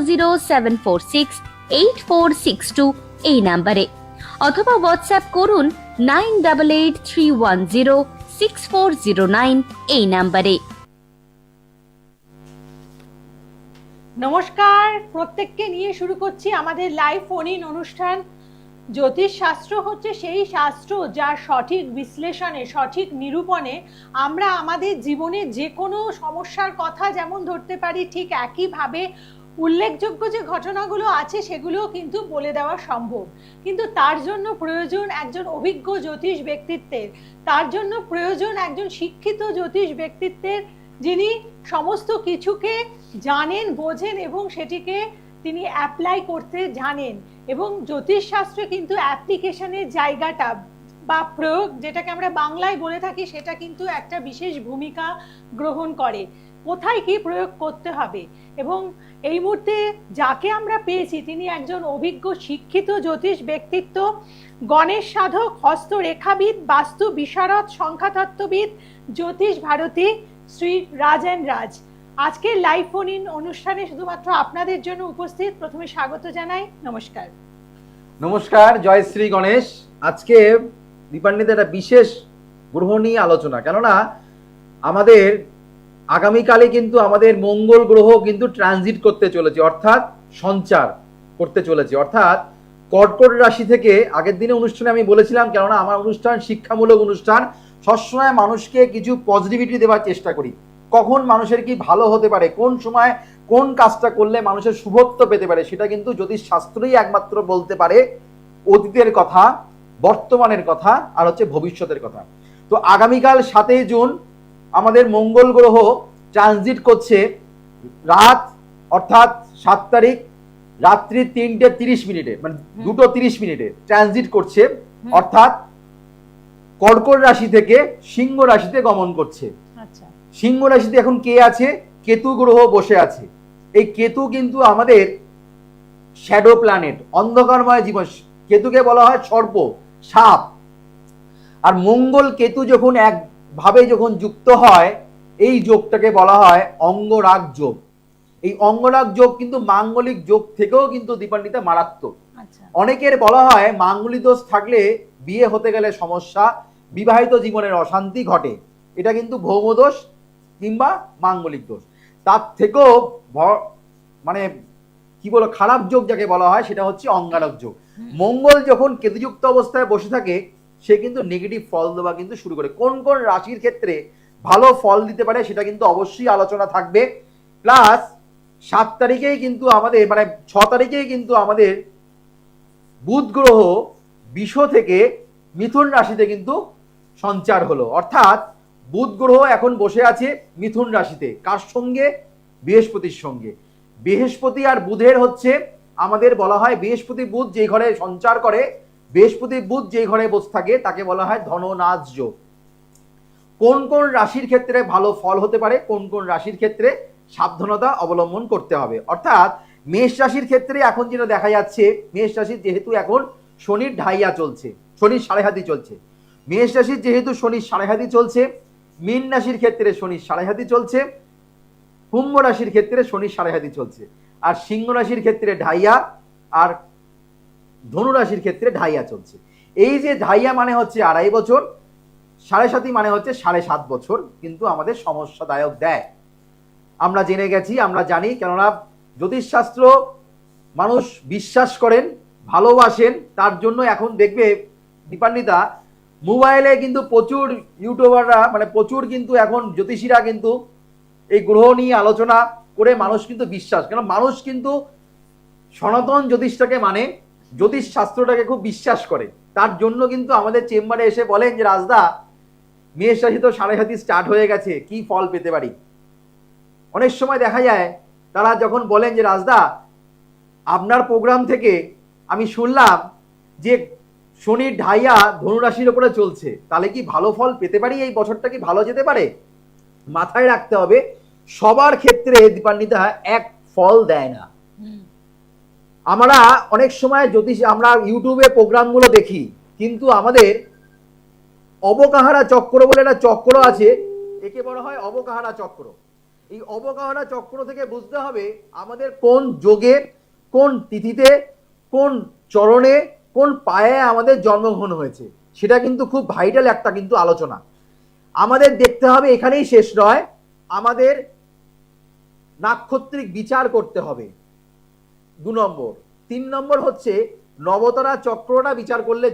8007468462 এই নাম্বারে, অথবা হোয়াটসঅ্যাপ করুন 9883106409 এই নাম্বারে। নমস্কার, প্রত্যেককে নিয়ে শুরু করছি আমাদের লাইভ ফোন ইন অনুষ্ঠান। জ্যোতিষ শাস্ত্র হচ্ছে সেই শাস্ত্র যার সঠিক বিশ্লেষণে, সঠিক নিরূপণে আমরা আমাদের জীবনে যে কোনো সমস্যার কথা যেমন ধরতে পারি, ঠিক একইভাবে উল্লেখযোগ্য যে ঘটনাগুলো আছে সেগুলোও কিন্তু বলে দেওয়া সম্ভব। কিন্তু তার জন্য প্রয়োজন একজন অভিজ্ঞ জ্যোতিষ ব্যক্তিত্বের, তার জন্য প্রয়োজন একজন শিক্ষিত জ্যোতিষ ব্যক্তিত্বের, যিনি সমস্ত কিছুকে জানেন, বোঝেন এবং সেটিকে তিনি অ্যাপ্লাই করতে জানেন। এবং জ্যোতিষশাস্ত্রে কিন্তু অ্যাপ্লিকেশনের জায়গাটা বা প্রয়োগ, যেটাকে আমরা বাংলায় বলে থাকি, সেটা কিন্তু একটা বিশেষ ভূমিকা গ্রহণ করে। কোথায় কি প্রয়োগ করতে হবে। এবং এই মুহূর্তে যাকে আমরা পেয়েছি তিনি একজন অভিজ্ঞ শিক্ষিত জ্যোতিষ ব্যক্তিত্ব, গণেশ সাধক, হস্তরেখাবিদ, বাস্তু বিশারদ, সংখ্যাতত্ত্ববিদ, জ্যোতিষ ভারতী শ্রী রাজেন রাজ আজকের লাইভ ফোন ইন অনুষ্ঠানে শুধুমাত্র আপনাদের জন্য উপস্থিত। প্রথমে স্বাগত জানাই, নমস্কার। নমস্কার, জয় শ্রী গণেশ। আজকে দীপান্বিতা একটা বিশেষ গ্রহ নিয়ে আলোচনা, কেননা আমাদের আগামীকালে কিন্তু আমাদের মঙ্গল গ্রহ কিন্তু ট্রানজিট করতে চলেছে, অর্থাৎ সঞ্চার করতে চলেছে, অর্থাৎ কর্কট রাশি থেকে। আগের দিনে অনুষ্ঠানে আমি বলেছিলাম, কেননা আমার অনুষ্ঠান শিক্ষামূলক অনুষ্ঠান, সবসময় মানুষকে কিছু পজিটিভিটি দেওয়ার চেষ্টা করি। কখন মানুষের কি ভালো হতে পারে, কোন সময় কোন কাজটা করলে মানুষের শুভত্ব পেতে পারে, সেটা কিন্তু জ্যোতিষ শাস্ত্রই একমাত্র বলতে পারে। অতীতের কথা, বর্তমানের কথা, আর হচ্ছে ভবিষ্যতের কথা। তো আগামীকাল 7 জুন আমাদের মঙ্গল গ্রহ ট্রানজিট করছে রাত, অর্থাৎ 7 তারিখ রাত্রি 3:30 মানে 2:30 ট্রানজিট করছে, অর্থাৎ কর্কট রাশি থেকে সিংহ রাশিতে গমন করছে। সিংহ রাশিতে এখন কে আছে? কেতু গ্রহ বসে আছে। এই কেতু কিন্তু আমাদের শ্যাডো প্ল্যানেট, অন্ধকারময় জীবন। কেতুকে বলা হয় সর্প, সাপ। আর মঙ্গল কেতু যখন একভাবে যখন যুক্ত হয়, এই যোগটাকে বলা হয় অঙ্গরাগ যোগ। এই অঙ্গরাগ যোগ কিন্তু মাঙ্গলিক যোগ থেকেও কিন্তু দীপান্বিতা মারাত্মক। অনেকের বলা হয় মাঙ্গলিক দোষ থাকলে বিয়ে হতে গেলে সমস্যা, বিবাহিত জীবনের অশান্তি ঘটে। এটা কিন্তু ভৌমদোষ কিংবা মাঙ্গলিক দোষ। তার থেকেও মানে কি বলো, খারাপ যোগ যাকে বলা হয় সেটা হচ্ছে অঙ্গারক যোগ। মঙ্গল যখন কেতুযুক্ত অবস্থায় বসে থাকে, সে কিন্তু নেগেটিভ ফল দেওয়া কিন্তু শুরু করে। কোন কোন রাশির ক্ষেত্রে ভালো ফল দিতে পারে সেটা কিন্তু অবশ্যই আলোচনা থাকবে। প্লাস 7 তারিখেই কিন্তু আমাদের, মানে 6 তারিখেই কিন্তু আমাদের বুধ গ্রহ বিষ থেকে মিথুন রাশিতে কিন্তু সঞ্চার হলো, অর্থাৎ বুধ গ্রহ এখন বসে আছে মিথুন রাশিতে। কার সঙ্গে? বৃহস্পতির সঙ্গে। বৃহস্পতি আর বুধের হচ্ছে আমাদের বলা হয়, বৃহস্পতি বুধ যে ঘরে সঞ্চার করে, বৃহস্পতি বুধ যে ঘরে বসে থাকে তাকে বলা হয় ধননাজ যোগ। কোন কোন রাশির ক্ষেত্রে ভালো ফল হতে পারে, কোন কোন রাশির ক্ষেত্রে সাবধানতা অবলম্বন করতে হবে। অর্থাৎ মেষ রাশির ক্ষেত্রে এখন যেটা দেখা যাচ্ছে, মেষ রাশির যেহেতু এখন শনির ঢাইয়া চলছে, শনির সাড়েহাতি চলছে, মেষ রাশির যেহেতু শনির সাড়েহাতি চলছে, মীন রাশির ক্ষেত্রে শনির সাড়েহাতি চলছে, কুম্ভ রাশির ক্ষেত্রে শনির সাড়েহাতি চলছে, আর সিংহ রাশির ক্ষেত্রে ঢাইয়া, আর ধনু রাশির ক্ষেত্রে ঢাইয়া চলছে। এই যে ঢাইয়া মানে হচ্ছে 2.5 বছর, সাড়ে মানে হচ্ছে 7.5 বছর, কিন্তু আমাদের সমস্যাদায়ক দেয়। আমরা জেনে গেছি, আমরা জানি, কেননা জ্যোতিষশাস্ত্র মানুষ বিশ্বাস করেন, ভালোবাসেন। তার জন্য এখন দেখবে দীপান্বিতা, মোবাইলে কিন্তু প্রচুর ইউটিউবাররা, মানে প্রচুর কিন্তু এখন জ্যোতিষীরা কিন্তু এই গ্রহ নিয়ে আলোচনা করে মানুষ কিন্তু বিশ্বাস, কেন মানুষ কিন্তু সনাতন জ্যোতিষটাকে মানে, জ্যোতিষ শাস্ত্রটাকে খুব বিশ্বাস করে। তার জন্য কিন্তু আমাদের চেম্বারে এসে বলেন যে রাজদা, মেষ রাশি তো সাড়েহাতি স্টার্ট হয়ে গেছে, কি ফল পেতে পারি। অনেক সময় দেখা যায় তারা যখন বলেন যে রাজদা, আপনার প্রোগ্রাম থেকে আমি শুনলাম যে শনির ঢাইয়া ধনুরাশির উপরে চলছে, তাহলে কি ভালো ফল পেতে পারি, এই বছরটা কি ভালো যেতে পারে? মাথায় রাখতে হবে, সবার ক্ষেত্রে দীপান্বিতা এক ফল দেয় না। আমরা অনেক সময় জ্যোতিষ, আমরা ইউটিউবে প্রোগ্রামগুলো দেখি, কিন্তু আমাদের অবকাহারা চক্র বলে একটা চক্র আছে, একে বলা হয় অবকাহারা চক্র। এই অবগাহনা চক্র থেকে বুঝতে হবে আমাদের কোন যোগে, কোন তিথিতে, কোন চরণে, কোন পায়ে আমাদের জন্মগ্রহণ হয়েছে। সেটা কিন্তু খুব ভাইটাল একটা কিন্তু আলোচনা। আমাদের দেখতে হবে, এখানেই শেষ নয়, আমাদের নাক্ষত্রিক বিচার করতে হবে 2 নম্বর। 3 নম্বর হচ্ছে নবতারা চক্রটা বিচার করলে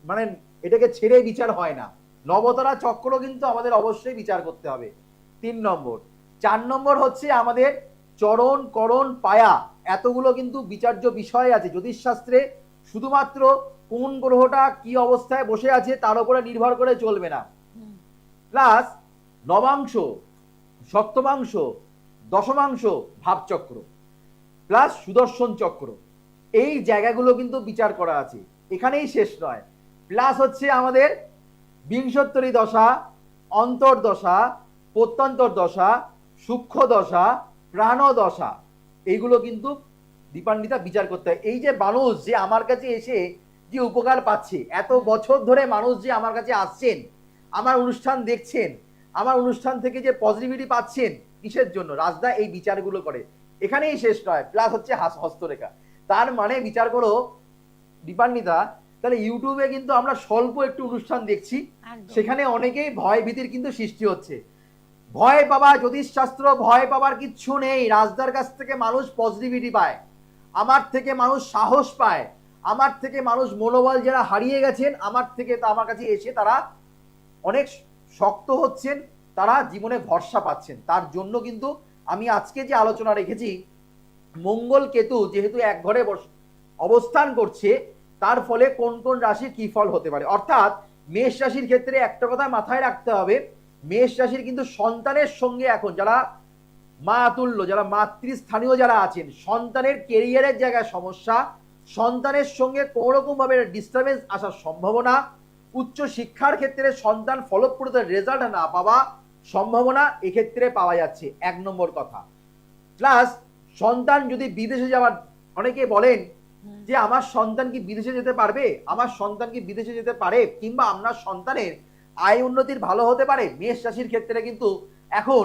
মানে এটাকে ছেড়ে বিচার হয় না, নবতারা চক্র কিন্তু আমাদের অবশ্যই বিচার করতে হবে 3 নম্বর। 4 নম্বর হচ্ছে আমাদের চরণ, করণ, পায়া, এতগুলো কিন্তু বিচার্য বিষয় আছে জ্যোতিষশাস্ত্রে। শুধুমাত্র কোন গ্রহটা কি অবস্থায় বসে আছে তার উপরে নির্ভর করে চলবে না। প্লাস নবাংশ, সপ্তমাংশ, দশমাংশ ভাবচক্র, প্লাস সুদর্শন চক্র, এই জায়গাগুলো কিন্তু বিচার করা আছে, এখানেই শেষ নয়। প্লাস হচ্ছে আমাদের বিংশোত্তরী দশা, অন্তর্দশা, প্রত্যন্তর দশা, সূক্ষ্ম দশা, প্রাণ দশা, এইগুলো কিন্তু দীপান্বিতা বিচার করতে হয়। এই যে মানুষ যে আমার কাছে এসে যে উপকার পাচ্ছে, এত বছর ধরে মানুষ যে আমার কাছে আসছেন, আমার অনুষ্ঠান দেখছেন, আমার অনুষ্ঠান থেকে যে পজিটিভিটি পাচ্ছেন, কিসের জন্য? রাজদা এই বিচারগুলো করে, এখানেই শেষ নয়। প্লাস হচ্ছে হস্তরেখা। তার মানে বিচার করো দীপান্বিতা, তাহলে ইউটিউবে কিন্তু আমরা স্বল্প একটু অনুষ্ঠান দেখছি, সেখানে অনেকেই ভয় ভীতির কিন্তু সৃষ্টি হচ্ছে। ভয় পাবা, জ্যোতিষশাস্ত্র ভয় পাবার কিচ্ছু নেই। রাজদার কাছ থেকে মানুষ পজিটিভিটি পায়, আমার থেকে মানুষ সাহস পায়, আমার থেকে মানুষ মনোবল যারা হারিয়ে গেছেন, আমার থেকে আমার কাছে এসে তারা অনেক শক্ত হচ্ছেন, তারা জীবনে ভরসা পাচ্ছেন। তার জন্য কিন্তু আমি আজকে যে আলোচনা রেখেছি, মঙ্গল কেতু যেহেতু এক ঘরে অবস্থান করছে, তার ফলে কোন কোন রাশির কি ফল হতে পারে। অর্থাৎ মেষ রাশির ক্ষেত্রে একটা কথা মাথায় রাখতে হবে, মেষ রাশির কিন্তু সন্তানের সঙ্গে এখন যারা মা তুল্য, যারা মাতৃস্থানীয় যারা আছেন, সন্তানের কেরিয়ারের জায়গায় সমস্যা, সন্তানের সঙ্গে কোনো রকম ভাবে ডিস্টারবেন্স আসার সম্ভাবনা, উচ্চ শিক্ষার ক্ষেত্রে সন্তান ফলপ্রদ রেজাল্ট না পাওয়া সম্ভাবনা এক্ষেত্রে পাওয়া যাচ্ছে, 1 নম্বর কথা। প্লাস সন্তান যদি বিদেশে যাওয়ার, অনেকে বলেন যে আমার সন্তান কি বিদেশে যেতে পারবে, আমার সন্তান কি বিদেশে যেতে পারে, কিংবা আপনার সন্তানের আয় উন্নতির ভালো হতে পারে। মেষ রাশির ক্ষেত্রে কিন্তু এখন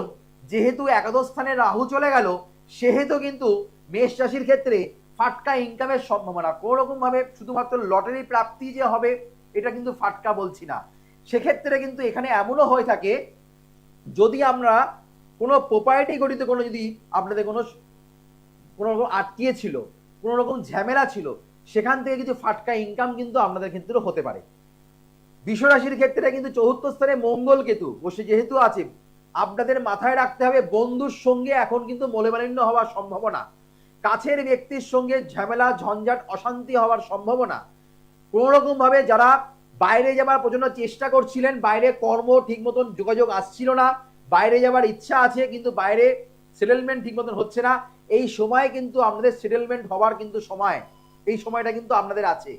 যেহেতু একাদশ স্থানে রাহু চলে গেল, সেহেতু কিন্তু মেষ রাশির ক্ষেত্রে ফাটকা ইনকামের সম্ভাবনা, কোনো রকম ভাবে শুধুমাত্র লটারি প্রাপ্তি যে হবে এটা কিন্তু ফাটকা বলছি না। সেক্ষেত্রে কিন্তু এখানে এমনও হয়ে থাকে, যদি আমরা কোনো প্রপার্টি গঠিত কোনো, যদি আপনাদের কোনো রকম আটকিয়ে ছিল, কোনো রকম ঝামেলা ছিল, সেখান থেকে কিছু ফাটকা ইনকাম কিন্তু আপনাদের ক্ষেত্রে হতে পারে। বৃষ রাশির ক্ষেত্রে কিন্তু চতুর্থ স্থানে মঙ্গল কেতু বসে যেহেতু আছে, আপনাদের মাথায় রাখতে হবে বন্ধুর সঙ্গে এখন কিন্তু মনোমালিন্য হওয়ার সম্ভাবনা, কাছের ব্যক্তির সঙ্গে ঝামেলা, ঝঞ্ঝাট, অশান্তি হওয়ার সম্ভাবনা। কোন রকম ভাবে যারা বাইরে যাবার প্রচন্ড চেষ্টা করছিলেন, বাইরে কর্ম ঠিক মতন যোগাযোগ আসছিল না, বাইরে যাবার ইচ্ছা আছে কিন্তু বাইরে সেটেলমেন্ট ঠিক মতন হচ্ছে না, এই সময় কিন্তু আপনাদের সেটেলমেন্ট হওয়ার কিন্তু সময়, এই সময়টা কিন্তু আপনাদের আছে।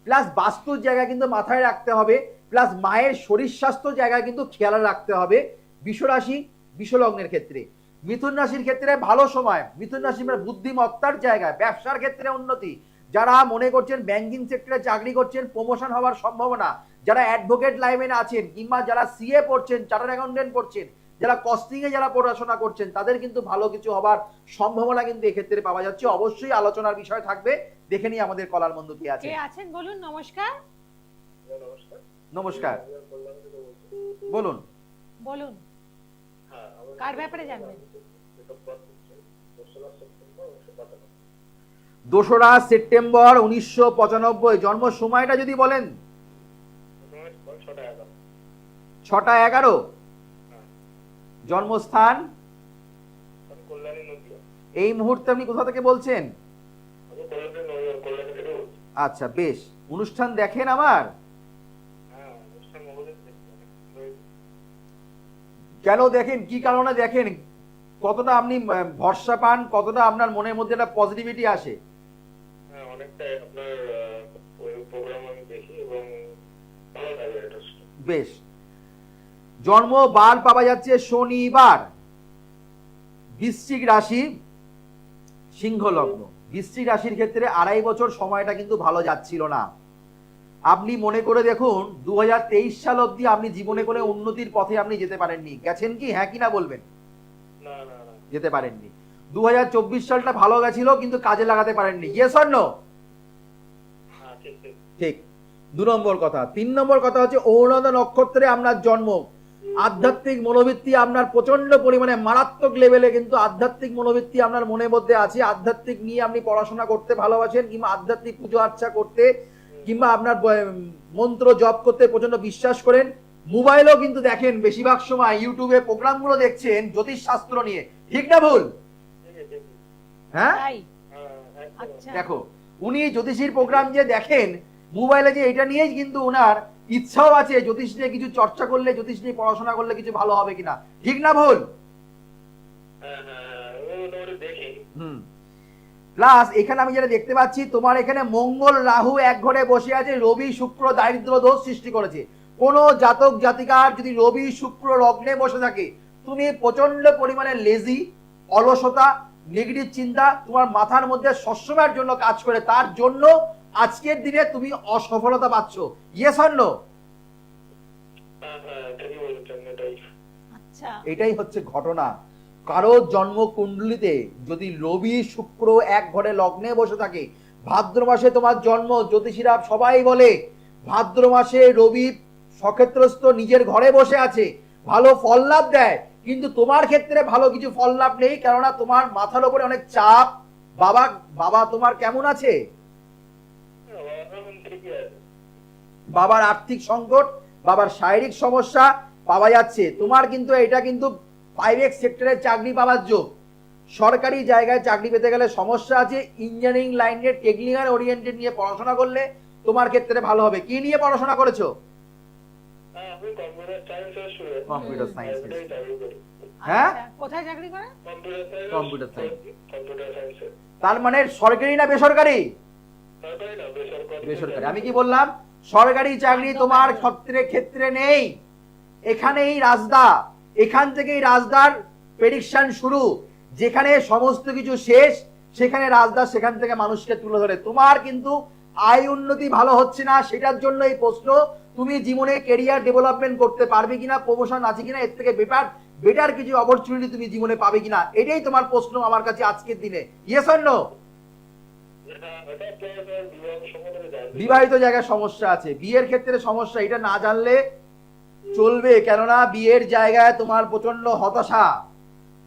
প্লাস বাস্তুর জায়গা কিন্তু মাথায় রাখতে হবে, প্লাস মায়ের শরীর স্বাস্থ্য জায়গায় কিন্তু খেয়াল রাখতে হবে বৃষ রাশি, বৃষ লগ্নের ক্ষেত্রে। মিথুন রাশির ক্ষেত্রে ভালো সময়, মিথুন রাশি মানে বুদ্ধিমত্তার জায়গায়, ব্যবসার ক্ষেত্রে উন্নতি, যারা মনে করছেন ব্যাংকিং সেক্টরে চাকরি করছেন প্রমোশন হওয়ার সম্ভাবনা, যারা অ্যাডভোকেট লাইনে আছেন, কিংবা যারা সিএ পড়ছেন, চার্টার্ড অ্যাকাউন্টেন্ট পড়ছেন, যারা কস্টিং এ যারা পড়াশোনা করছেন, তাদের কিন্তু ভালো কিছু হবার সম্ভাবনা কিন্তু এক্ষেত্রে পাওয়া যাচ্ছে। অবশ্যই আলোচনার বিষয় থাকবে, দেখে নিই আমাদের কলার বন্ধু কি আছে। কে আছেন বলুন। নমস্কার। নমস্কার, বলুন বলুন, কার ব্যাপারে জানবেন? 2রা সেপ্টেম্বর 1995, জন্ম সময়টা যদি বলেন। 6টা 11, জন্মস্থান এই মুহূর্তে আপনি কোথা থেকে বলছেন? আচ্ছা বেশ, অনুষ্ঠান দেখেন আমার? কেন দেখেন, কি কারণে দেখেন, কতটা আপনি ভরসা পান, কতটা আপনার মনের মধ্যে একটা পজিটিভিটি আসে? বেশ, জন্ম বার পাওয়া যাচ্ছে শনিবার, বৃশ্চিক রাশি, সিংহ লগ্ন। বৃশ্চিক রাশির ক্ষেত্রে 2.5 বছর সময়টা কিন্তু ভালো যাচ্ছিল না। আপনি মনে করে দেখুন 2023 সাল অবধি আপনি জীবনে কোনো উন্নতির পথে আপনি যেতে পারেননি, গেছেন কি? হ্যাঁ কি না বলবেন? না না না যেতে পারেননি। 2024 সালটা ভালো গেছিল কিন্তু কাজে লাগাতে পারেননি। Yes or no? হ্যাঁ ঠিক ঠিক ঠিক। 2 নম্বর কথা। 3 নম্বর কথা হচ্ছে অনুরাধা নক্ষত্রে আপনার জন্ম। আধ্যাত্মিক মনোবৃত্তি আপনার প্রচন্ড পরিমাণে মারাত্মক লেভেলে কিন্তু আধ্যাত্মিক মনোবৃত্তি আপনার মনের মধ্যে আছে। আধ্যাত্মিক নিয়ে আপনি পড়াশোনা করতে ভালোবাসেন, কিংবা আধ্যাত্মিক পুজো আর্চা করতে, কিংবা আপনার মন্ত্র জপ করতে প্রচন্ড বিশ্বাস করেন। মোবাইলও কিন্তু দেখেন, বেশিরভাগ সময় ইউটিউবে প্রোগ্রামগুলো দেখছেন জ্যোতিষ শাস্ত্র নিয়ে, ঠিক না ভুল? ঠিক আছে, ঠিক আছে। হ্যাঁ তাই হ্যাঁ একদম। আচ্ছা দেখো, উনি জ্যোতিষীর প্রোগ্রাম যে দেখেন মোবাইলে, যে এটা নিয়েই কিন্তু ওনার ইচ্ছাও আছে জ্যোতিষ নিয়ে কিছু চর্চা করলে, জ্যোতিষ নিয়ে পড়াশোনা করলে কিছু ভালো হবে কিনা, ঠিক না ভুল? হ্যাঁ হ্যাঁ হ্যাঁ, ও মোটামুটি দেখি। প্লাস এখানে আমি যেটা দেখতে পাচ্ছি, তোমার এখানে মঙ্গল রাহু এক ঘরে বসে আছে, রবি শুক্র দারিদ্র দোষ সৃষ্টি করেছে। কোন জাতক জাতিকার যদি রবি শুক্র লগ্নে বসে থাকে, তুমি প্রচন্ড পরিমাণে লেজি, অলসতা, নেগেটিভ চিন্তা তোমার মাথার মধ্যে সবসময়ের জন্য কাজ করে, তার জন্য আজকের দিনে তুমি অসফলতা পাচ্ছ। Yes or no? হ্যাঁ হ্যাঁ ঠিকই বলেছেন, এটাই। আচ্ছা এটাই হচ্ছে ঘটনা। কারো জন্ম কুণ্ডলিতে যদি রবি শুক্র এক ঘরে লগ্নে বসে থাকে, ভাদ্র মাসে তোমার জন্ম, জ্যোতিষীরা সবাই বলে ভাদ্র মাসে রবি সক্ষেত্রস্থ নিজের ঘরে বসে আছে, ভালো ফল লাভ দেয়। কিন্তু তোমার ক্ষেত্রে ভালো কিছু ফল লাভ নেই, কেননা তোমার মাথার উপরে অনেক চাপ। বাবা বাবা তোমার কেমন আছে? এখন ঠিকই আছে। বাবার আর্থিক সংকট, বাবার শারীরিক সমস্যা পাওয়া যাচ্ছে। তোমার কিন্তু এটা কিন্তু প্রাইভেট সেক্টরে চাকরি পাওয়ার যোগ। সরকারি জায়গায় চাকরি পেতে গেলে সমস্যা আছে। ইঞ্জিনিয়ারিং লাইনে টেকনিক্যাল ওরিয়েন্টেড নিয়ে পড়াশোনা করলে তোমার ক্ষেত্রে ভালো হবে। কি নিয়ে পড়াশোনা করেছো? হ্যাঁ আমি কম্পিউটার সায়েন্সের স্টুডেন্ট। Computer science. এটাই চাকরি করি। হ্যাঁ আচ্ছা, কোথায় চাকরি করে? Computer science. Computer science. Computer সায়েন্সে। তার মানে সরকারি না বেসরকারি? সরকারি না বেসরকারি। বেসরকারি। আমি কি বললাম? সরকারি চাকরি তোমার ক্ষেত্রে নেই। এখানেই রাজদা, এখান থেকেই রাজদার প্রেডিকশন শুরু। যেখানে সমস্ত কিছু শেষ, সেখানে রাজদা সেখান থেকে মানুষকে তুলে ধরে। তোমার কিন্তু আয় উন্নতি ভালো হচ্ছে না, সেটার জন্য এই প্রশ্ন। তুমি জীবনে কেরিয়ার ডেভেলপমেন্ট করতে পারবে কিনা, প্রমোশন আছে কিনা, এর থেকে বেটার কিছু অপরচুনিটি তুমি জীবনে পাবে কিনা, এটাই তোমার প্রশ্ন আমার কাছে আজকের দিনে। Yes or no? বিবাহিত জায়গায় সমস্যা আছে, বিয়ের ক্ষেত্রে সমস্যা, এটা না জানলে চলবে। কেননা বিয়ের জায়গায় তোমার প্রচন্ড হতাশা,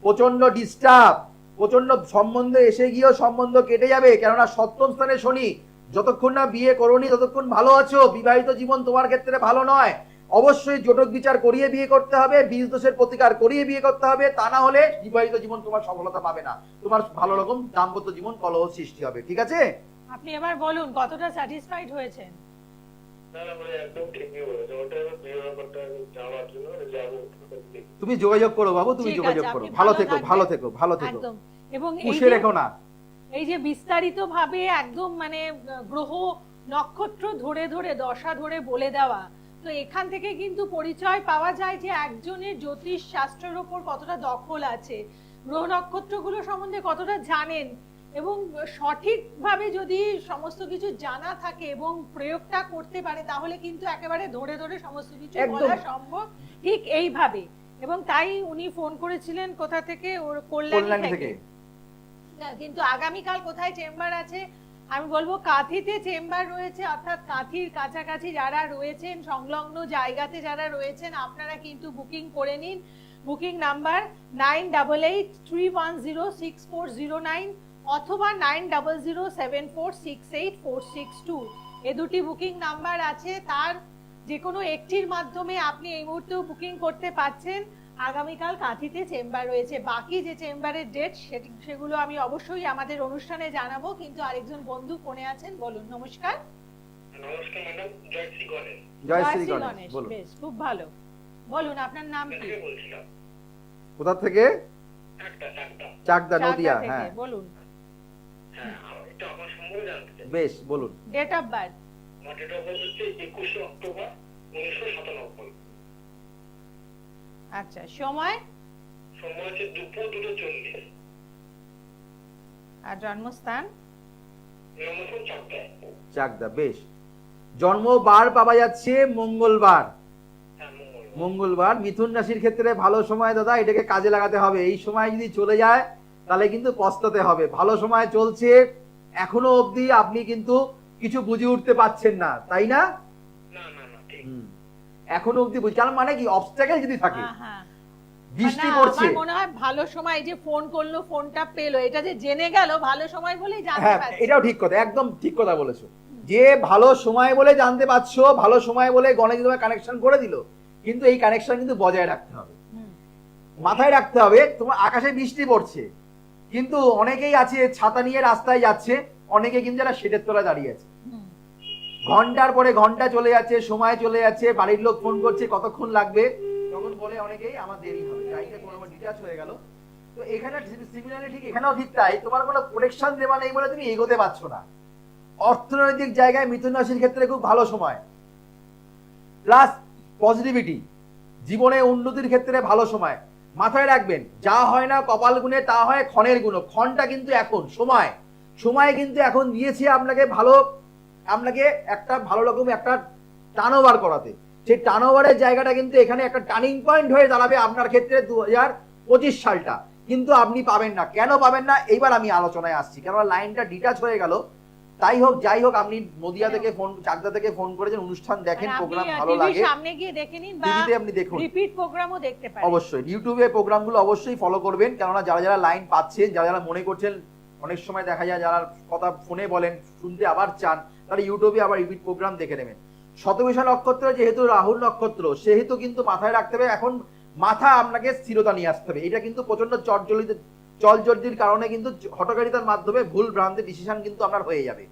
প্রচন্ড ডিস্টার্ব, প্রচন্ড সম্বন্ধ এসে গিয়েও সম্বন্ধ কেটে যাবে। কেননা সপ্তম স্থানে শনি, যতক্ষণ না বিয়ে করোনি ততক্ষণ ভালো আছো। বিবাহিত জীবন তোমার ক্ষেত্রে ভালো নয়। অবশ্যই জটক বিচার করিয়ে বিয়ে করতে হবে, বীজ দোষের প্রতিকার করিয়ে বিয়ে করতে হবে, তা না হলে বিবাহিত জীবন তোমার সফলতা পাবে না। তোমার ভালো রকম দাম্পত্য জীবন কলহ সৃষ্টি হবে। ঠিক আছে? আপনি এবার বলুন কতটা স্যাটিসফাইড হয়েছেন? না না মানে একদম ঠিকই বলেছে। ওটা বিয়ে ব্যাপারটা জানার জন্য যাবো। তুমি যোগাযোগ করো বাবু, তুমি ঠিক যোগাযোগ আছে, করো। আপনি ভালো ভালো থেকো, থাকবেন। ভালো থেকো, ভালো থেকো। একদম। এবং এই পুষে যে রেখো না। এই যে বিস্তারিত ভাবে একদম মানে গ্রহ নক্ষত্র ধরে ধরে দশা ধরে বলে দেওয়া, তো এখান থেকে কিন্তু পরিচয় পাওয়া যায় যে একজনের জ্যোতিষ শাস্ত্রের উপর কতটা দখল আছে, গ্রহ নক্ষত্রগুলো সম্বন্ধে কতটা জানেন, এবং সঠিকভাবে যদি সমস্ত কিছু জানা থাকে এবং প্রয়োগটা করতে পারে, তাহলে কিন্তু একেবারে ধরে ধরে সমস্ত কিছু একদম। বলা সম্ভব ঠিক এইভাবে। এবং তাই উনি ফোন করেছিলেন কোথা থেকে? ওর কল্যাণ কল্যাণী থেকে। থেকে। না, কিন্তু আগামীকাল কোথায় চেম্বার আছে আমি বলবো, কাঁথিতে চেম্বার রয়েছে, অর্থাৎ কাঁথির কাছাকাছি যারা রয়েছেন, সংলগ্ন জায়গাতে যারা রয়েছেন, আপনারা কিন্তু বুকিং করে নিন। বুকিং নাম্বার 9883106409 অথবা 9007468462। এ দুটি বুকিং নাম্বার আছে, তার যে কোনো একটির মাধ্যমে আপনি এই মুহূর্তেও বুকিং করতে পারছেন। আগামীকাল কাঁথিতে চেম্বার রয়েছে। বাকি যে চেম্বারের ডেট সেগুলো আমি অবশ্যই আমাদের অনুষ্ঠানে জানাবো। কিন্তু আরেকজন বন্ধু ফোনে আছেন, বলুন। নমস্কার। নমস্কার ম্যাডাম, জয়শ্রী গণেশ। জয়শ্রী জয়শ্রী গণেশ, গণেশ, বলুন। বেশ, খুব ভালো। বলুন আপনার নাম কি? থেকে বলছিলাম। কোথা থেকে? একটা চাকদা, চাকদা নদিয়া। থেকে, হ্যাঁ বলুন। হ্যাঁ এটা আমার সম্বন্ধে জানতে চাই। বেশ, বলুন। Date of birth? আমার ডেট অফ বার্থ হচ্ছে 21 অক্টোবর 1997। আচ্ছা, সময় সময় হচ্ছে দুপুর 2:40। আর জন্মস্থান? জন্মস্থান চাকদায়। চাকদা, বেশ। জন্ম বার পাওয়া যাচ্ছে মঙ্গলবার। হ্যাঁ মঙ্গলবার। মঙ্গলবার মিথুন রাশির ক্ষেত্রে ভালো সময় দাদা, এটাকে কাজে লাগাতে হবে। এই সময় যদি চলে যায় তাহলে কিন্তু পস্তাতে হবে। ভালো সময় চলছে, এখনো অবধি আপনি কিন্তু কিছু বুঝে উঠতে পারছেন না, তাই না? না না না ঠিক। এখনো অবধি বুঝি, তার মানে কি অবস্ট্যাকেল যদি থাকে, হ্যাঁ হ্যাঁ বৃষ্টি না, পড়ছে, আমার মনে হয় ভালো সময় যে ফোন করলো, ফোনটা পেলো, এটা যে জেনে গেল ভালো সময় বলেই জানতে হ্যাঁ পারছে। এটাও ঠিক কথা, একদম ঠিক কথা বলেছো, যে ভালো সময় বলে জানতে পারছো, ভালো সময় বলে গণেশ তোমায় কানেকশন করে দিল, কিন্তু এই কানেকশন কিন্তু বজায় রাখতে হবে, হুম, মাথায় রাখতে হবে। তোমার আকাশে বৃষ্টি পড়ছে, কিন্তু অনেকেই আছে ছাতা নিয়ে রাস্তায় যাচ্ছে, অনেকে কিন্তু যারা শেডের তলায় দাঁড়িয়ে আছে, হুম। ঘন্টার পরে ঘন্টা চলে যাচ্ছে, সময় চলে যাচ্ছে, বাড়ির লোক ফোন করছে কতক্ষণ লাগবে, তখন বলে অনেকেই আমার দেরি হবে, গাড়িটা কোনো ডিটাচ হয়ে গেল। তো এখানে সিমিলারলি ঠিক এখানেও ঠিক তাই, তোমার কোনো প্রোটেকশন দেওয়া নেই বলে তুমি এগোতে পারছো না। অর্থনৈতিক জায়গায় মিথুন রাশির ক্ষেত্রে খুব ভালো সময়, প্লাস পজিটিভিটি, জীবনে উন্নতির ক্ষেত্রে ভালো সময়। মাথায় রাখবেন, যা হয় না কপাল গুণে তা হয় ক্ষণের গুণ। ক্ষণটা কিন্তু এখন সময়, সময় কিন্তু এখন দিয়েছে আপনাকে ভালো, আপনাকে একটা ভালো রকম একটা টার্নওভার করাতে। সেই টার্নওভারের জায়গাটা কিন্তু এখানে একটা টার্নিং পয়েন্ট হয়ে দাঁড়াবে আপনার ক্ষেত্রে 2025 সালটা। কিন্তু আপনি পাবেন না, কেন পাবেন না এইবার আমি আলোচনায় আসছি, কেননা লাইনটা ডিটাচ হয়ে গেল। তাই হোক যাই হোক, আপনি নদিয়া থেকে ফোন, চাকদা থেকে ফোন করেছেন, অনুষ্ঠান দেখেন, মানে প্রোগ্রাম আপনি ভালো টিভির লাগে, সামনে গিয়ে দেখে নিন বা টিভিতে আপনি দেখুন, রিপিট প্রোগ্রামও দেখতে পারেন। অবশ্যই ইউটিউবে প্রোগ্রামগুলো অবশ্যই ফলো করবেন, কেননা যারা যারা লাইন পাচ্ছেন, যারা যারা মনে করছেন, অনেক সময় দেখা যায় যারা কথা ফোনে বলেন শুনতে আবার চান, তারা ইউটিউবে আবার রিপিট প্রোগ্রাম দেখে নেবেন। শতবিশা নক্ষত্র যেহেতু রাহুর নক্ষত্র, সেহেতু কিন্তু মাথায় রাখতে হবে এখন মাথা আপনাকে স্থিরতা নিয়ে আসতে হবে। এটা কিন্তু প্রচন্ড চলজর্জির কারণে কিন্তু হঠকারিতার মাধ্যমে ভুল ভ্রান্তি ডিসিশন কিন্তু আপনার হয়ে যাবে।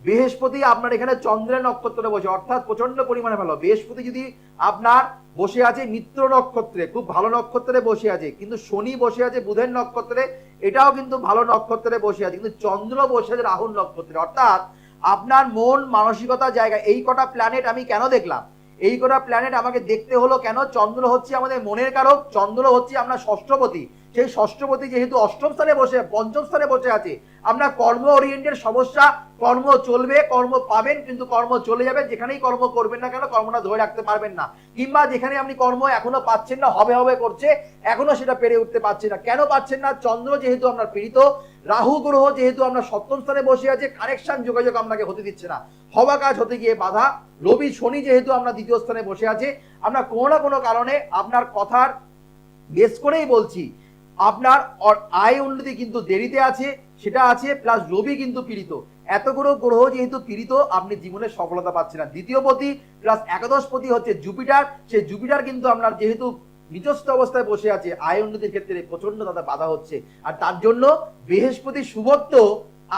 বৃহস্পতি আপনার এখানে চন্দ্রের নক্ষত্রে বসে, অর্থাৎ প্রচন্ড পরিমাণে ভালো। বৃহস্পতি যদি আপনার বসে আছে মিত্র নক্ষত্রে, খুব ভালো নক্ষত্রে বসে আছে, কিন্তু শনি বসে আছে বুধের নক্ষত্রে, এটাও কিন্তু ভালো নক্ষত্রে বসে আছে, কিন্তু চন্দ্র বসে আছে রাহুর নক্ষত্রে। অর্থাৎ আপনার মন মানসিকতা জায়গা, এই কটা প্ল্যানেট আমি কেন দেখলাম, এই কটা প্ল্যানেট আমাকে দেখতে হলো কেন, চন্দ্র হচ্ছে আমাদের মনের কারক, চন্দ্র হচ্ছে আপনার ষষ্ঠপতি। সেই ষষ্ঠপতি যেহেতু অষ্টম স্থানে বসে, পঞ্চম স্থানে বসে আছে, আপনার কর্ম ওরিয়েন্টেড সমস্যা, কর্ম চলবে, কর্ম পাবেন, কিন্তু কর্ম চলে যাবে। যেখানেই কর্ম করবেন না কেন কর্মটা ধরে রাখতে পারবেন না, কিংবা যেখানে আপনি কর্ম এখনো পাচ্ছেন না, হবে হবে করছে, এখনো সেটা পেরে উঠতে পারছেন না। কেন পাচ্ছেন না? চন্দ্র যেহেতু আপনার পীড়িত, রাহু গ্রহ যেহেতু আপনার সপ্তম স্থানে বসে আছে, কানেকশন যোগাযোগ আপনাকে হতে দিচ্ছে না, হওয়া কাজ হতে গিয়ে বাধা। রবি শনি যেহেতু আপনার দ্বিতীয় স্থানে বসে আছে, আপনার কোনো না কোনো কারণে, আপনার কথার বেশ করেই বলছি, আপনার আয় উন্নতি কিন্তু দেরিতে আছে, সেটা আছে, প্লাস রবি কিন্তু পীড়িত। এতগুলো গ্রহ যেহেতু পীড়িত, আপনি জীবনে সফলতা পাচ্ছেন না। দ্বিতীয় পতি প্লাস একাদশ পতি হচ্ছে জুপিটার, সেই জুপিটার কিন্তু আপনার যেহেতু নিচস্থ অবস্থায় বসে আছে, আয় উন্নতির ক্ষেত্রে প্রচন্ড তাদের বাধা হচ্ছে। আর তার জন্য বৃহস্পতি শুভত্ব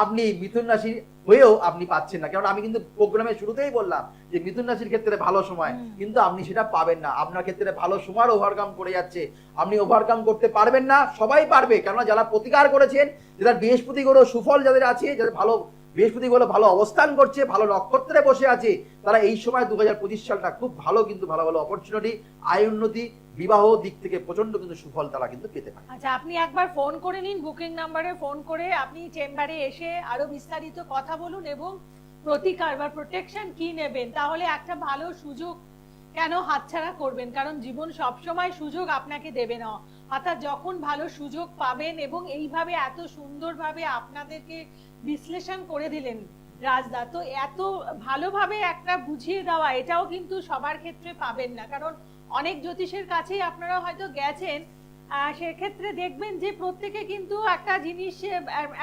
আপনি মিথুন রাশি হয়েও আপনি পাচ্ছেন না। কারণ আমি কিন্তু প্রোগ্রামের শুরুতেই বললাম যে মিথুন রাশির ক্ষেত্রে ভালো সময়, কিন্তু আপনি সেটা পাবেন না। আপনার ক্ষেত্রে ভালো সময় ওভারকাম করে যাচ্ছে, আপনি ওভারকাম করতে পারবেন না। সবাই পারবে, কেননা যারা প্রতিকার করেছেন, যারা বৃহস্পতি গ্রহ সুফল যাদের আছে, যাদের ভালো বৃহস্পতি গ্রহ ভালো অবস্থান করছে, ভালো নক্ষত্রে বসে আছে, তারা এই সময় 2025 সালটা খুব ভালো, কিন্তু ভালো ভালো অপরচুনিটি, আয় উন্নতি, বিবাহ দিক থেকে প্রচন্ড কিন্তু সুফল তারা কিন্তু পেতে পারে। আচ্ছা, আপনি একবার ফোন করে নিন, বুকিং নাম্বারে ফোন করে আপনি চেম্বারে এসে আরো বিস্তারিত কথা বলুন এবং প্রতিকার বা প্রোটেকশন কি নেবেন, তাহলে একটা ভালো সুযোগ কেন হাতছাড়া করবেন? কারণ জীবন সবসময় সুযোগ আপনাকে দেবে না। অর্থাৎ যখন ভালো সুযোগ পাবেন, এবং এইভাবে এত সুন্দরভাবে আপনাদেরকে বিশ্লেষণ করে দিলেন রাজদা, তো এত ভালোভাবে একটা বুঝিয়ে দেওয়া, এটাও কিন্তু সবার ক্ষেত্রে পাবেন না। কারণ অনেক জ্যোতিষের কাছেই আপনারা হয়তো গেছেন, সেক্ষেত্রে দেখবেন যে প্রত্যেকে কিন্তু একটা জিনিস,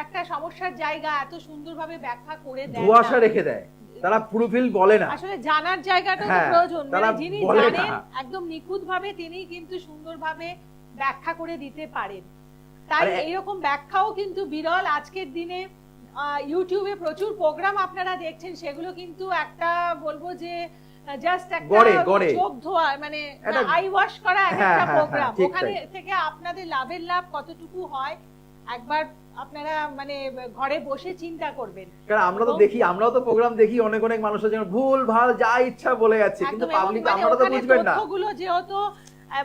একটা সমস্যার জায়গা এত সুন্দরভাবে ব্যাখ্যা করে দেয়, ধোঁয়াশা রেখে দেয়, তারা ফুলফিল বলে না। আসলে জানার জায়গাটা হ্যাঁ, প্রয়োজন, তারা মানে যিনি বলে জানেন না। একদম নিখুঁত ভাবে, তিনি কিন্তু সুন্দরভাবে ব্যাখ্যা করে দিতে পারেন। তাই আরে, এইরকম ব্যাখ্যাও কিন্তু বিরল। আজকের দিনে ইউটিউবে প্রচুর প্রোগ্রাম আপনারা দেখছেন, সেগুলো কিন্তু একটা বলবো যে জাস্ট একটা চোখ ধোয়া, মানে আই ওয়াশ করা একটা প্রোগ্রাম। ওখানে থেকে আপনাদের লাভের লাভ কতটুকু হয় একবার আপনারা মানে ঘরে বসে চিন্তা করবেন। কারণ আমরা তো দেখি, আমরাও তো প্রোগ্রাম দেখি, অনেক অনেক মানুষের জন্য ভুল ভাল যা ইচ্ছা বলে যাচ্ছে, কিন্তু পাবলিক আমরা তো বুঝবেন না। তথ্যগুলো যেহেতু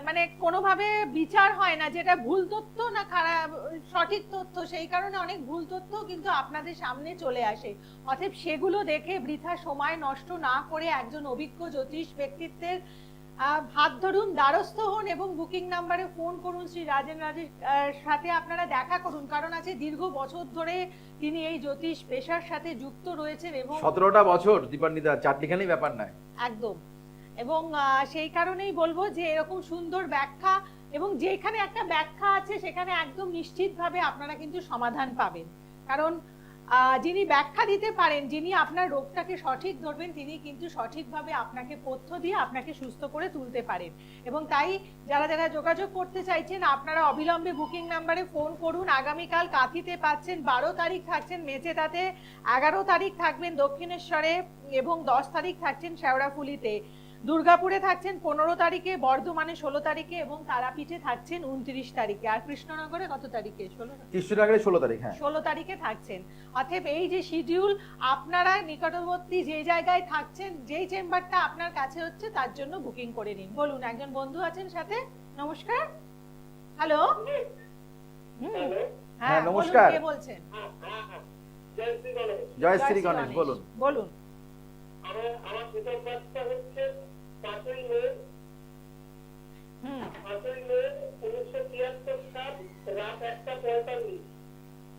মানে কোনোভাবে বিচার হয় না, যেটা ভুল তথ্য না খারাপ সঠিক তথ্য, সেই কারণে অনেক ভুল তথ্য কিন্তু আপনাদের সামনে চলে আসে। অতএব সেগুলো দেখে বৃথা সময় নষ্ট না করে একজন অভিজ্ঞ জ্যোতিষ ব্যক্তিত্বের হাত ধরুন, দ্বারস্থ হন এবং বুকিং নাম্বারে ফোন করুন। শ্রী রাজেন রাজের সাথে আপনারা দেখা করুন, কারণ আছে দীর্ঘ বছর ধরে তিনি এই জ্যোতিষ পেশার সাথে যুক্ত রয়েছেন এবং 17টা বছর দীপান্বিতা, চারটিখানেই ব্যাপার নয় একদম। এবং সেই কারণেই বলবো যে এরকম সুন্দর ব্যাখ্যা, এবং যেখানে একটা ব্যাখ্যা আছে সেখানে একদম নিশ্চিতভাবে আপনারা কিন্তু সমাধান পাবেন। কারণ যিনি ব্যাখ্যা দিতে পারেন, যিনি আপনার রোগটাকে সঠিক ধরবেন, তিনি কিন্তু সঠিকভাবে আপনাকে পথ্য দিয়ে আপনাকে সুস্থ করে তুলতে পারেন। এবং তাই যারা যারা যোগাযোগ করতে চাইছেন আপনারা অবিলম্বে বুকিং নাম্বারে ফোন করুন। আগামীকাল কাঁথিতে পাচ্ছেন, 12 তারিখ থাকছেন মেচেদাতে, 11 তারিখ থাকবেন দক্ষিণেশ্বরে এবং 10 তারিখ থাকছেন শেওড়াফুলিতে, দুর্গাপুরে থাকছেন 15 তারিখে, বর্ধমানে 16 তারিখে এবং তারাপীঠে থাকছেন 29 তারিখে। আর কৃষ্ণনগরে কত তারিখে? 16 তারিখ, হ্যাঁ 16 তারিখে থাকছেন। অতএব এই যে শিডিউল, আপনারা নিকটবর্তী যে জায়গায় থাকছেন, যেই চেম্বারটা আপনার কাছে হচ্ছে তার জন্য বুকিং করে নিন। বলুন, একজন বন্ধু আছেন সাথে। নমস্কার। হ্যালো। হ্যাঁ, নমস্কার। কে বলছেন? জয় শ্রী গণেশ, বলুন। বলুন। আমার পিতার বাচ্চা হচ্ছে 5ই মে 1973 সাল রাত 1:45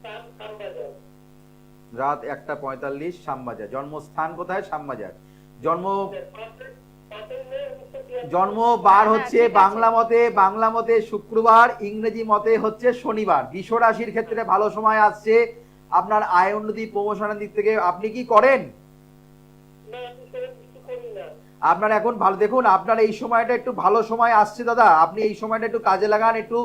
শ্যামবাজার। রাত 1:45 শ্যামবাজার। জন্মস্থান কোথায়? শ্যামবাজার। জন্ম 5ই মে 1973। জন্মবার হচ্ছে ঠিক আছে। বাংলা মতে শুক্রবার, ইংরেজি মতে হচ্ছে শনিবার। বৃষ রাশির ক্ষেত্রে ভালো সময় আসছে আপনার আয় উন্নতি, প্রমোশনের দিক থেকে। আপনি কি করেন? না, আমি সেরকম কিছু করি না। আপনার এখন ভালো, দেখুন আপনার এই সময়টা একটু ভালো সময় আসছে দাদা। আপনি এই সময়টা একটু কাজে লাগান, একটু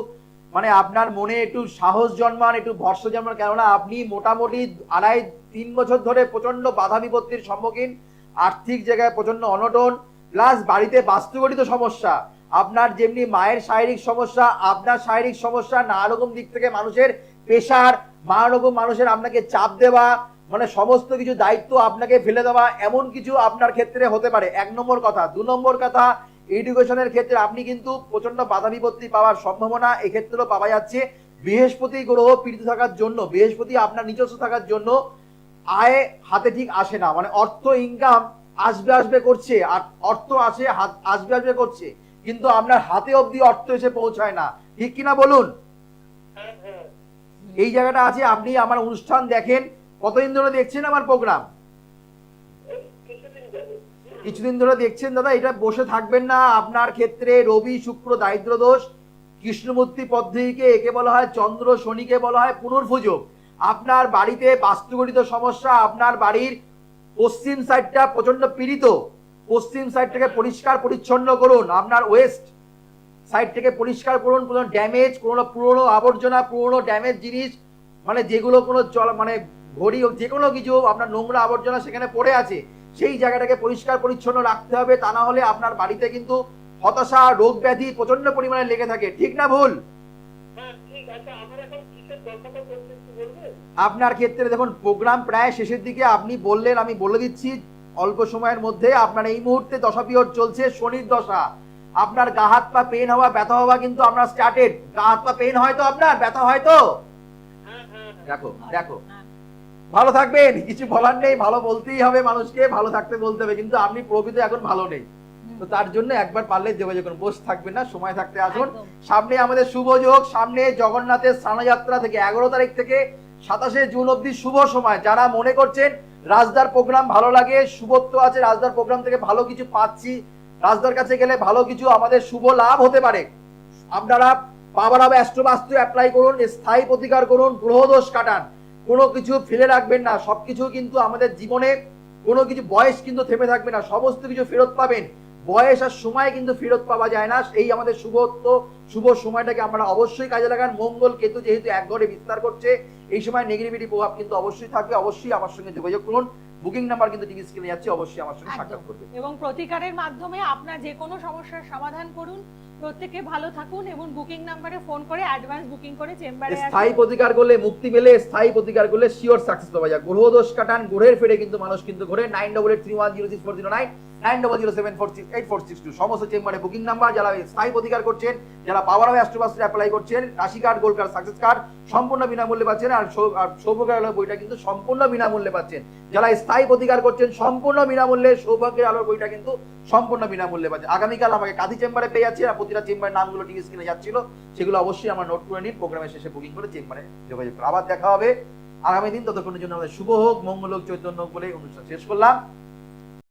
মানে আপনার মনে একটু সাহস জন্মান, একটু ভরসা জন্মান। কেননা আপনি মোটামুটি 2.5-3 বছর ধরে প্রচন্ড বাধা বিপত্তির সম্মুখীন, আর্থিক জায়গায় প্রচন্ড অনটন, প্লাস বাড়িতে বাস্তুগঠিত সমস্যা। আপনার যেমনি মায়ের শারীরিক সমস্যা, আপনার শারীরিক সমস্যা, নানা রকম দিক থেকে মানুষের প্রেশার, নানা রকম মানুষের আপনাকে চাপ দেওয়া, মানে সমস্ত কিছু দায়িত্ব আপনাকে ফেলে দেওয়া, এমন কিছু আপনার ক্ষেত্রে হতে পারে। 1 নম্বর কথা। 2 নম্বর কথা, এডুকেশনের ক্ষেত্রে আপনি কিন্তু প্রচন্ড বাধা বিপত্তি পাওয়ার সম্ভাবনা এক্ষেত্রেও পাওয়া যাচ্ছে। বৃহস্পতি গ্রহ পীড়িত থাকার জন্য, বৃহস্পতি আপনার নিজস্ব থাকার জন্য আয় হাতে ঠিক আসে না। মানে অর্থ ইনকাম আসবে করছে, আর অর্থ আসবে করছে, কিন্তু আপনার হাতে অবধি অর্থ এসে পৌঁছায় না। ঠিক কিনা বলুন? হ্যাঁ হ্যাঁ, এই জায়গাটা আছে। আপনি আমার অনুষ্ঠান দেখেন, কতদিন ধরে দেখছেন আমার প্রোগ্রাম? এই কিছুদিন যাবে। কিছুদিন ধরে দেখছেন দাদা। এটা বসে থাকবেন না। আপনার ক্ষেত্রে রবি শুক্র দারিদ্র দোষ, কৃষ্ণমূর্তি পদ্ধতিকে একে বলা হয় চন্দ্র, শনিকে বলা হয় পুনর্ভুযোগ। আপনার বাড়িতে বাস্তুগঠিত সমস্যা, আপনার বাড়ির পশ্চিম সাইডটা প্রচন্ড পীড়িত। পশ্চিম সাইডটাকে পরিষ্কার পরিচ্ছন্ন করুন। আপনার ওয়েস্ট সাইড থেকে পরিষ্কার করুন। কোনো ড্যামেজ, কোনো পুরনো আবর্জনা, পুরনো ড্যামেজ জিনিস, মানে যেগুলো কোনো মানে ঘড়ি, যে কোনো কিছু আপনার নোংরা আবর্জনা সেখানে পড়ে আছে, সেই জায়গাটাকে পরিষ্কার পরিচ্ছন্ন রাখতে হবে। তা না হলে আপনার বাড়িতে কিন্তু হতাশা, রোগ ব্যাধি প্রচন্ড পরিমাণে লেগে থাকে। ঠিক না ভুল? হ্যাঁ ঠিক আছে। আমার এখন কিসের দরকারটা করতে একটু বলবেন? আপনার ক্ষেত্রে দেখুন, প্রোগ্রাম প্রায় শেষের দিকে। আপনি বললেন, আমি বলে দিচ্ছি অল্প সময়ের মধ্যে। আপনার এই মুহূর্তে দশা পিরিয়ড চলছে, শনির দশা। আপনার গা হাত পা পেন হওয়া, ব্যথা হওয়া কিন্তু আপনার স্টার্টেড। গা হাত পা পেন হয় তো, আপনার ব্যথা হয় তো? হ্যাঁ হ্যাঁ হ্যাঁ। দেখো দেখো, ভালো থাকবেন, কিছু বলার নেই। ভালো বলতেই হবে মানুষকে, ভালো থাকতে বলতে হবে। কিন্তু আপনি প্রকৃত এখন ভালো নেই, তো তার জন্য একবার পারলে যোগাযোগ করুন। বসে থাকবেন না, সময় থাকতে আসুন। একদম। সামনে আমাদের শুভ যোগ, সামনে জগন্নাথের স্নানযাত্রা থেকে 11 তারিখ থেকে 27শে জুন অবধি শুভ সময়। যারা মনে করছেন রাজদার প্রোগ্রাম ভালো লাগে, শুভত্ব আছে, রাজদার প্রোগ্রাম থেকে ভালো কিছু পাচ্ছি, রাজদার কাছে গেলে ভালো কিছু আমাদের শুভ লাভ হতে পারে, আপনারা পাওয়ার অফ অ্যাস্ট্রোবাস্তু অ্যাপ্লাই করুন, স্থায়ী প্রতিকার করুন, গ্রহদোষ কাটান। কোনো কিছু ফেলে রাখবেন না। সবকিছু কিন্তু আমাদের জীবনে কোনো কিছু, বয়স কিন্তু থেমে থাকবে না, সমস্ত কিছু ফেরত পাবেন। বয়স আর সময় কিন্তু ফেরত পাওয়া যায় না। এই আমাদের শুভ সময়টাকে আমরা অবশ্যই কাজে লাগান। মঙ্গল কেতু যেহেতু এক ঘরে বিস্তার করছে, এই সময় নেগেটিভিটি প্রভাব কিন্তু অবশ্যই থাকবে। অবশ্যই আমার সঙ্গে যোগাযোগ করুন। বুকিং নাম্বার কিন্তু টিভি স্ক্রিনে যাচ্ছে, অবশ্যই আমার সঙ্গে সাক্ষাৎ করবেন। এবং প্রতিকারের মাধ্যমে আপনার যে কোনো সমস্যার সমাধান করুন। প্রত্যেকে ভালো থাকুন এবং বুকিং নাম্বারে ফোন করে অ্যাডভান্স বুকিং করে চেম্বারে স্থায়ী প্রতিকার করলে মুক্তি পেলে, স্থায়ী প্রতিকার করলে শিওর সাকসেস পাওয়া যায়। গ্রহ দোষ কাটান, গ্রহের ফেরে কিন্তু মানুষ কিন্তু ঘোরে। 9883106409, 9007468462 সমস্ত চেম্বারে বুকিং নাম্বার। যারা স্থায়ী প্রতিকার করছেন, যারা পাওয়ার অফ অ্যাস্ট্রোবাস্টার অ্যাপ্লাই করছেন, রাশি card, gold card, success card সম্পূর্ণ বিনামূল্যে পাচ্ছেন। আর সৌভাগ্যের আলোর বইটা কিন্তু সম্পূর্ণ বিনামূল্যে পাচ্ছেন। যারা স্থায়ী প্রতিকার করছেন সম্পূর্ণ বিনামূল্যে, সৌভাগ্যের আলোর বইটা কিন্তু সম্পূর্ণ বিনামূল্যে পাচ্ছেন। আগামীকাল আমাকে কাঁদি চেম্বারে পেয়ে যাচ্ছে, আর প্রতিটা চেম্বারের নামগুলো টিভি স্ক্রিনে যাচ্ছিল, সেগুলো অবশ্যই আমার নোট করে নিন, প্রোগ্রামের শেষে বুকিং করে চেম্বারে যোগাযোগ করুন। আবার দেখা হবে আগামী দিন। ততক্ষণের জন্য আমাদের শুভ হোক, মঙ্গল হোক, চৈতন্য হোক বলে অনুষ্ঠান শেষ করলাম।